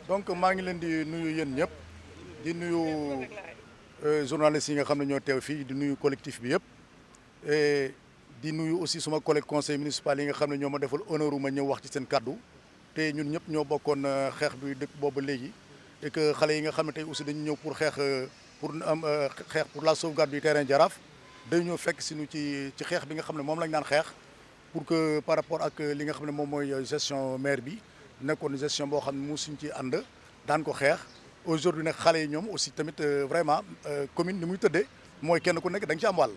donc maa ngi leen di nuyu yéen ñëpp di nuyu journalistes yi nga xam ne ñoo teew fii di nuyu collectif bi yëpp et di nuyu aussi suma collègue conseil municipal yi nga xam ne ñoo ma defal honneur ma ñëw wax ci seen kàddu te ñun ñëpp ñoo bokkoon xeex bi dëkk boobu léegi et que xale yi nga xam ne tey aussi dañu ñëw pour xeex pour la sauvegarde du terrain Jaraaf dañu ñëw fekk si ñu ci xeex bi nga xam ne moom lañ daan xeex pour que par rapport ak li nga xam ne moom mooy gestion maire bi nekkoon gestion boo xam ne mosuñ ci ànd daan ko xeex aujourd'hui nag xale yi ñoom aussi tamit vraiment commune ni muy tëddee mooy kenn ku nekk da nga ci am wàll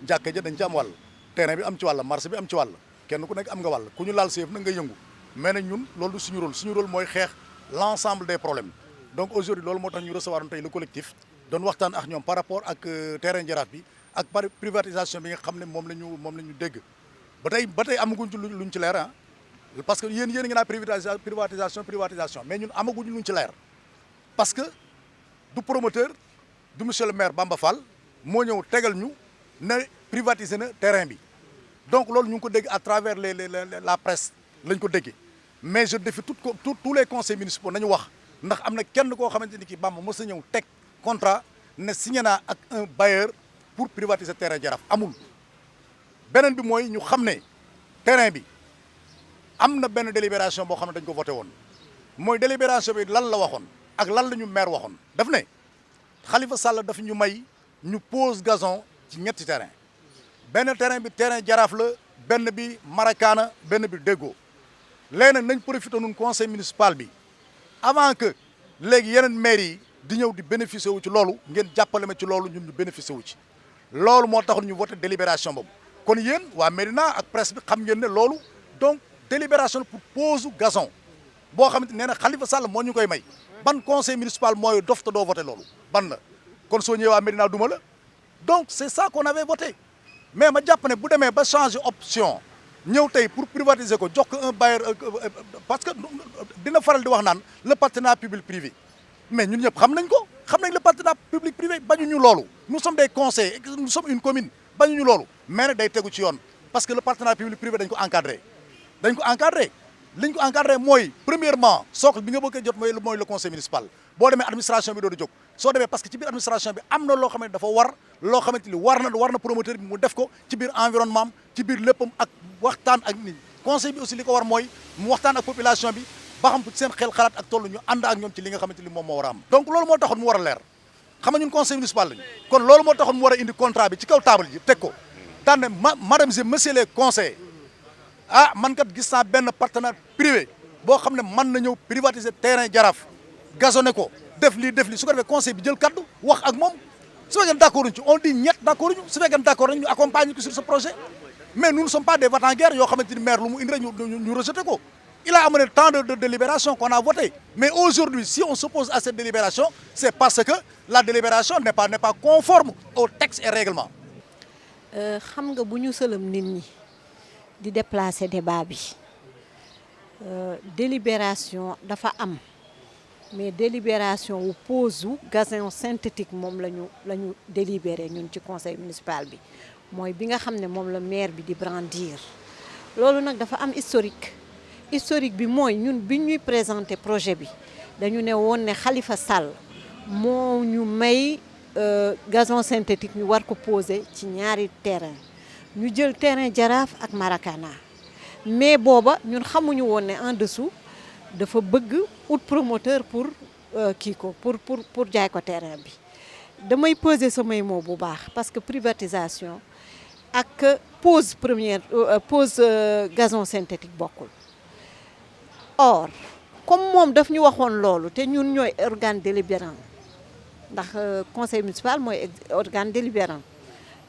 jàkka ja dañ ci am wàll terrain bi am ci wàll marché bi am ci wàll kenn ku nekk am nga wàll ku ñu laal seef nag nga yëngu mais nag ñun loolu du suñu rôle mooy xeex l'ensemble des problèmes donc aujourd'hui loolu moo tax ñu recevoir tey le collectif doon waxtaan ak ñoom par rapport ak terrain Jaraaf bi ak par privatisation bi nga xam ne moom la ñu dégg ba tey amaguñ ci luñ ci leer ah parce que yéen ngi naa privatisation mais ñun amaguñ luñ ci leer parce que du promoteur du monsieur le maire Bamba Fall moo ñëw tegal ñu ne privatiser na terrain bi donc loolu ñu ngi ko dégg à travers la presse lañ ko déggee mais je défie tous les conseils municipaux nañu wax ndax am na kenn koo xamante ni kii Bamba mos a ñëw teg contrat ne signé naa ak un bailleur pour privatiser terrain Jaraaf amul. beneen bi mooy ñu xam ne terrain bi am na benn délibération boo xam ne dañ ko voté woon mooy délibération bi lan la waxoon ak lan la ñu maire waxoon daf ne Khalifa Sall daf ñu may ñu pose gazon ci ñetti terrain benn terrain bi terrain Jaraaf la benn bi Maracana benn bi Déggo léegi nag nañ profité nun conseil municipal bi avant que léegi yeneen maires yi di ñëw di bénéficier wu ci loolu ngeen jàppale ma ci loolu ñun ñu bénéficier wu ci loolu moo taxoon ñu voté délibération boobu kon yéen waa Médina ak presse bi xam ngeen ne loolu donc délibération pour pose gazon boo xamante nee na Khalifa Sall moo ñu koy may ban conseil municipal mooy dof te doo voté loolu ban la kon soo ñëwee waa Médina duma la donc c'est ça qu'on avait voté mais ma jàpp ne bu demee ba changer option ñëw tey pour privatiser ko jox ko un bailleur parce que dina faral di wax naan le partenariat public privé mais ñun ñëpp xam nañ ko xam nañ le partenariat public privé bañuñu loolu nous sommes des conseils nous sommes une commune bañuñu loolu mais nag day tegu ci yoon parce que le partenariat public privé dañ ko encadré liñ ko encadré mooy premièrement socle bi nga bëgg a jot mooy le conseil municipal boo demee administration bi doo di jóg soo demee parce que ci biir administration bi am na loo xamante dafa war loo xamante ni war na promoteur bi mu def ko ci biir environnement ci biir léppam ak waxtaan ak nit conseil bi aussi li ko war mooy mu waxtaan ak population bi ba xam seen xel xalaat ak tollu ñu ànd ak ñoom ci li nga xamante ni moom moo war a am donc loolu moo taxoon mu war a leer xam nga ñun conseil municipal lañu kon loolu moo taxoon mu war a indi contrat bi ci kaw table ji teg ko daan ne madame et monsieur les conseillers ah man kat gis naa benn partenaire privé boo xam ne mën na ñëw privatiser terrain Jaraaf gazonné ko def lii su ko defee conseil bi jël kaddu wax ak moom su fekkee d'accord ñu ci on dit ñett d'accord ñu su fekkee d'accord nañ ñu accompagner ko sur ce projet mais nous ne sommes pas des va-t-en-guerre yoo xamante ni maire lu mu indi rek ñu rejeté ko il a amené tant de délibération qu'on a voté mais aujourd'hui si on s'oppose à cette délibération c'est parce que la délibération n'est pas conforme aux textes et règlements. xam nga bu ñu sëlëm nit ñi di déplacer débat bi délibération dafa am mais délibération wu pose wu gazon synthétique moom la ñu délibéré ñun ci conseil municipal bi mooy bi nga xam ne moom la maire bi di brandir loolu nag dafa am historique bi mooy ñun bi ñuy présenter projet bi dañu ne woon ne Khalifa Sall moo ñu may gazon synthétique ñu war ko poser ci ñaari terrain ñu jël terrain Jaraaf ak Maracana mais booba ñun xamuñu woon ne en dessous dafa bëgg ut promoteur pour kii ko pour jaay ko terrain bi damay peser samay mots bu baax parce que privatisation ak pose gazon synthétique bokkul or comme moom daf ñu waxoon loolu te ñun ñooy organe délibérant ndax conseil municipal mooy organe délibérant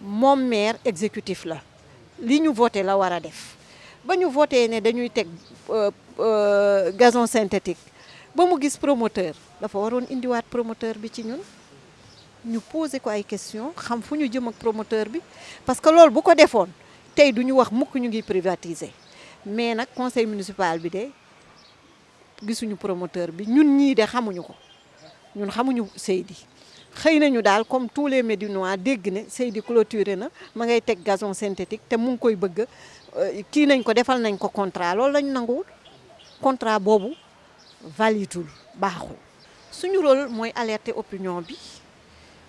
moom maire exécutif la li ñu voté la war a def ba ñu voté ne dañuy teg gazon synthétique ba mu gis promoteur dafa waroon indiwaat promoteur bi ci ñun ñu posé ko ay question xam fu ñu jëm ak promoteur bi parce que loolu bu ko defoon tey du ñu wax mukk ñu ngi privatiser mais nag conseil municipal bi de gisuñu promoteur bi ñun ñii de xamuñu ko ñun xamuñu Seydi xëy nañu daal comme tous les Médinois dégg ne Seydi clôturé na ma ngay teg gazon synthétique te mu ngi koy bëgg kii nañ ko defal nañ ko contrat loolu lañ nanguwul contrat boobu validul baaxul. suñu rôle mooy alerter opinion bi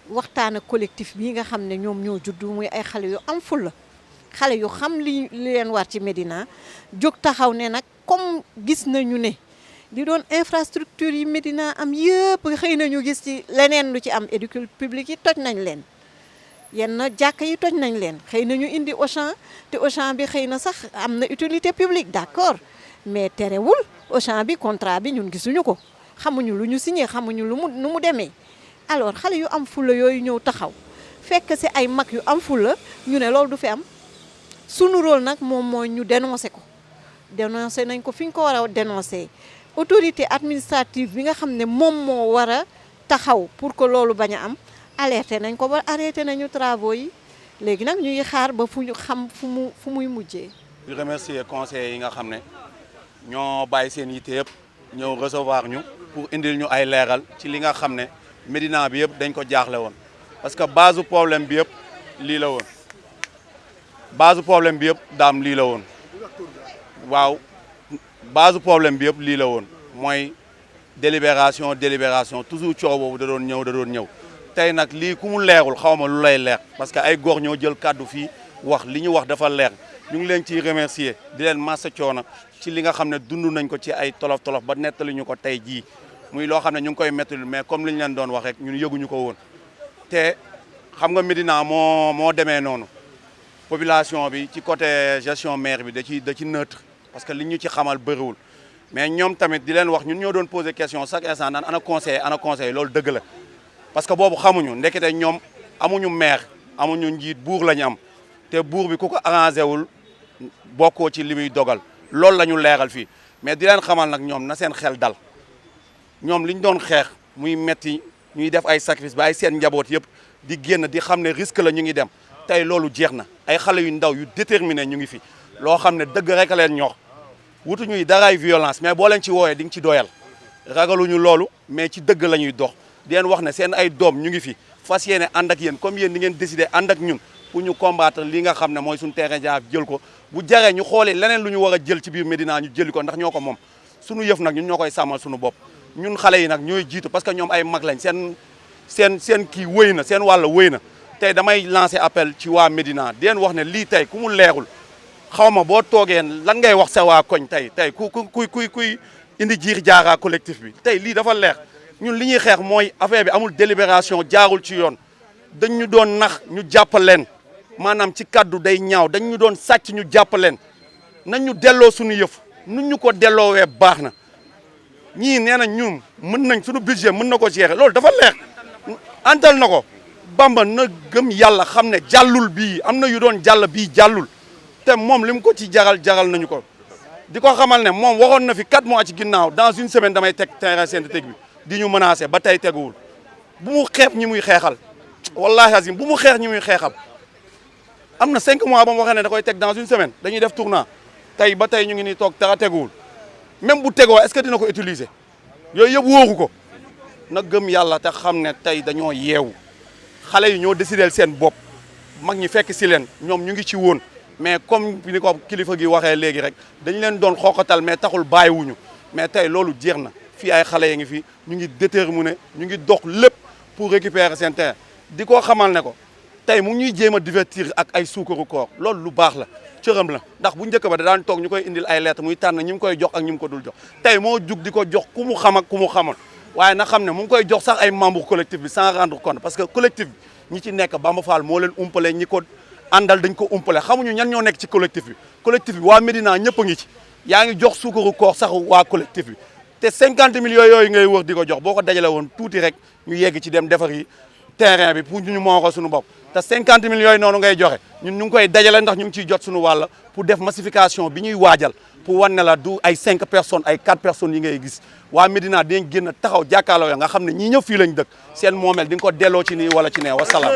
waxtaan ak collectif bi nga xam ne ñoom ñoo juddu muy ay xale yu am fulla xale yu xam li leen war ci Médina jóg taxaw ne nag comme gis nañu ne di doon infrastructure yi Médina am yëpp xëy nañu gis ci leneen lu ci am école publique yi toj nañ leen yenn jàkk yi toj nañ leen xëy nañu indi Auchan te Auchan bi xëy na sax am na utilité publique d'accord mais terewul Auchan bi contrat bi ñun gisuñu ko xamuñu lu ñu signé xamuñu nu mu demee alors xale yu am fulla yooyu ñëw taxaw fekk ci ay mag yu am fulla ñu ne loolu du fi am sunu rôle nag moom mooy ñu dénoncé ko dénoncé nañ ko fi ñu ko war a dénoncé autorité administrative bi nga xam ne moom moo war a taxaw pour que loolu bañ a am alerté nañ ko ba arrêté nañu travaux yi léegi nag ñu ngi xaar ba fu ñu xam fu muy mujjee. di remercier conseillers yi nga xam ne ñoo bàyyi seen yitte yëpp ñëw recevoir ñu pour indil ñu ay leeral ci li nga xam ne Médina bi yëpp dañ ko jaaxle woon parce que base problème bi yëpp lii la woon base problème bi yëpp daam lii la woon waaw base problème bi yëpp lii la woon mooy délibération toujours coow boobu da doon ñëw tey nag lii ku mu leerul xaw ma lu lay leer parce que ay góor ñoo jël kàddu fii wax li ñu wax dafa leer ñu ngi leen ciy remercier di leen massa coono ci li nga xam ne dund nañ ko ci ay tolof-tolof ba nettali ñu ko tey jii muy loo xam ne ñu ngi koy mettali mais comme li ñu leen doon wax rek ñun yëguñu ko woon te xam nga Médina moo demee noonu population bi ci côté gestion maire bi da ci neutre parce que li ñu ci xamal bëriwul mais ñoom tamit di leen wax ñun ñoo doon poser question chaque instant naan ana conseil loolu dëgg la parce que boobu xamuñu ndekete ñoom amuñu maire amuñu njiit buur la ñu am te buur bi ku ko arrangé wul bokkoo ci li muy dogal loolu la ñu leeral fii mais di leen xamal nag ñoom na seen xel dal ñoom li ñu doon xeex muy metti ñuy def ay sacrifice ba ay seen njaboot yëpp di génn di xam ne risque la ñu ngi dem tey loolu jeex na ay xale yu ndaw yu déterminé ñu ngi fi loo xam ne dëgg rek a leen ñor wutuñuy daraay violence mais boo leen ci wooyee di nga ci doyal ragaluñu loolu mais ci dëgg la ñuy dox di leen wax ne seen ay doom ñu ngi fi fas yéene ànd ak yéen comme yéen di ngeen décidé ànd ak ñun pour ñu combattre li nga xam ne mooy suñu terrain jaaf jël ko bu jaree ñu xoolee leneen lu ñu war a jël ci biir Médina ñu jëli ko ndax ñoo ko moom suñu yëf nag ñun ñoo koy sàmmal suñu bopp ñun xale yi nag ñooy jiitu parce que ñoom ay mag lañ seen kii wëy na seen wàll wëy na tey damay lancer appel ci waa Médina di leen wax ne lii tey ku mu leerul xaw ma boo toogee lan ngay wax sa waa koñ tey kuy indi jiir jaaraa collectif bi tey lii dafa leer ñun li ñuy xeex mooy affaire bi amul délibération jaarul ci yoon dañ ñu doon nax ñu jàppal leen maanaam ci kaddu day ñaaw dañ ñu doon sàcc ñu jàppal leen nañ ñu delloo suñu yëf nu ñu ko delloowee baax na ñii nee nañ ñun mën nañ suñu budget mën na ko gérer loolu dafa leer antal na ko Bamba na gëm yàlla xam ne jàllul bii am na yu doon jàll bii jàllul te moom li mu ko ci jaral nañu ko di ko xamal ne moom waxoon na fi 4 mois ci ginnaaw dans une semaine damay teg terrain synthétique bi di ñu menacé ba tey teguwul bu mu xeeb ñi muy xeexal wallahi azim bu mu xeex ñi muy xeexal am na 5 mois ba mu waxee ne da koy teg dans une semaine dañuy def tournant tey ba tey ñu ngi nii toog dara teguwul même bu tegoo est-ce que dina ko utiliser yooyu yëpp wóoru ko na gëm yàlla te xam ne tey dañoo yeewu xale yi ñoo décidé seen bopp mag ñi fekk si leen ñoom ñu ngi ci woon mais comme ni ko kilifa gi waxee léegi rek dañ leen doon xooqatal mais taxul bàyyiwuñu mais tey loolu jeex na fii ay xale yi ngi fi ñu ngi déterminé ñu ngi dox lépp pour récupérer seen terrain di ko xamal ne ko tey mu ngi ñuy jéem a divertir ak ay suukaru koor loolu lu baax la cëram la ndax bu njëkk ba da daan toog ñu koy indil ay lettre muy tànn ñi mu koy jox ak ñi mu ko dul jox tey moo jug di ko jox ku mu xam ak ku mu xamal waaye na xam ne mu ngi koy jox sax ay membre collectif bi sans rendre compte parce que collectif bi ñi ci nekk Bamba Fall moo leen umpale ñi ko àndal dañ ko umpale xamuñu ñan ñoo nekk ci collectif bi waa Médina ñëpp a ngi ci yaa ngi jox suukaru koor sax waa collectif bi te 50 millions yooyu ngay wër di ko jox boo ko dajale woon tuuti rek ñu yegg ci dem defar yi terrain bi pour ñu moo ko suñu bopp te 50 millions yooyu noonu ngay joxe ñun ñu ngi koy dajale ndax ñu ngi ciy jot suñu wàll pour def massification bi ñuy waajal pour wan ne la du ay 5 personnes ay 4 personnes yi ngay gis waa Médina dinañ génn taxaw jàkkaarloo nga xam ne ñii ñëpp fii lañ dëkk seen moomeel di nga ko delloo ci nii wala ci nee wasalaam